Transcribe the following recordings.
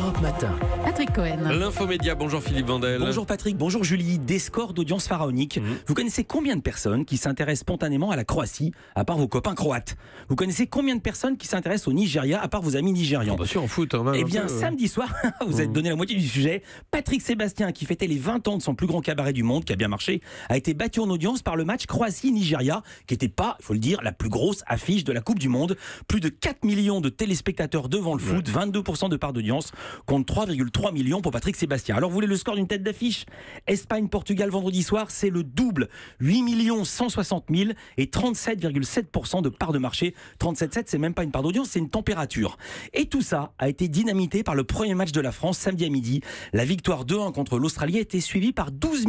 Europe Matin. Patrick Cohen. L'infomédia, bonjour Philippe Vandel. Bonjour Patrick, bonjour Julie. Des scores d'audience pharaoniques. Vous connaissez combien de personnes qui s'intéressent spontanément à la Croatie, à part vos copains croates? Vous connaissez combien de personnes qui s'intéressent au Nigeria, à part vos amis nigérians? Bien sûr, en foot. Hein, Eh bien, samedi soir, vous avez donné la moitié du sujet. Patrick Sébastien, qui fêtait les 20 ans de son plus grand cabaret du monde, qui a bien marché, a été battu en audience par le match Croatie-Nigeria, qui n'était pas, il faut le dire, la plus grosse affiche de la Coupe du Monde. Plus de 4 millions de téléspectateurs devant le foot, 22% de part d'audience, contre 3,3 millions pour Patrick Sébastien. Alors, vous voulez le score d'une tête d'affiche? Espagne-Portugal vendredi soir, c'est le double. 8 160 000 et 37,7% de part de marché. 37,7, c'est même pas une part d'audience, c'est une température. Et tout ça a été dynamité par le premier match de la France samedi à midi. La victoire 2-1 contre l'Australie a été suivie par 12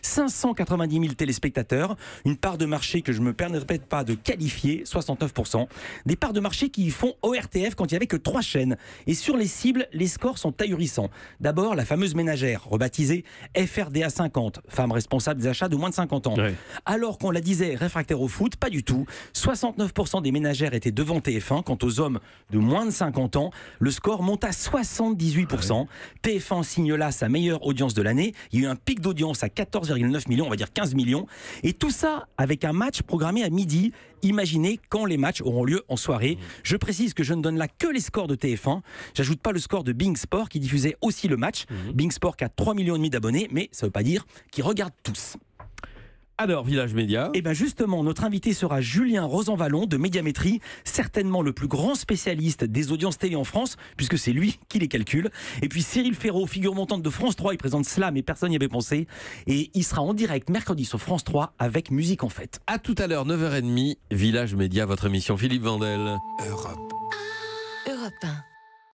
590 000 téléspectateurs. Une part de marché que je me permettrai pas de qualifier, 69%. Des parts de marché qui font ORTF quand il n'y avait que 3 chaînes. Et sur les cibles, les scores sont ahurissants. D'abord, la fameuse ménagère, rebaptisée FRDA 50, femme responsable des achats de moins de 50 ans. Ouais. Alors qu'on la disait réfractaire au foot, pas du tout. 69% des ménagères étaient devant TF1. Quant aux hommes de moins de 50 ans, le score monte à 78%. TF1 signe là sa meilleure audience de l'année. Il y a eu un pic d'audience à 14,9 millions, on va dire 15 millions. Et tout ça avec un match programmé à midi. Imaginez quand les matchs auront lieu en soirée. Je précise que je ne donne là que les scores de TF1. J'ajoute pas le score de Bing Sport qui diffusait aussi le match. Bing Sport qui a 3,5 millions d'abonnés, mais ça ne veut pas dire qu'ils regardent tous. Alors, Village Média. Et bien justement, notre invité sera Julien Rosanvallon de Médiamétrie, certainement le plus grand spécialiste des audiences télé en France, puisque c'est lui qui les calcule. Et puis Cyril Ferraud, figure montante de France 3, il présente Slam et personne n'y avait pensé. Et il sera en direct mercredi sur France 3 avec Musique en Fête. À tout à l'heure, 9h30, Village Média, votre émission Philippe Vandel. Europe 1.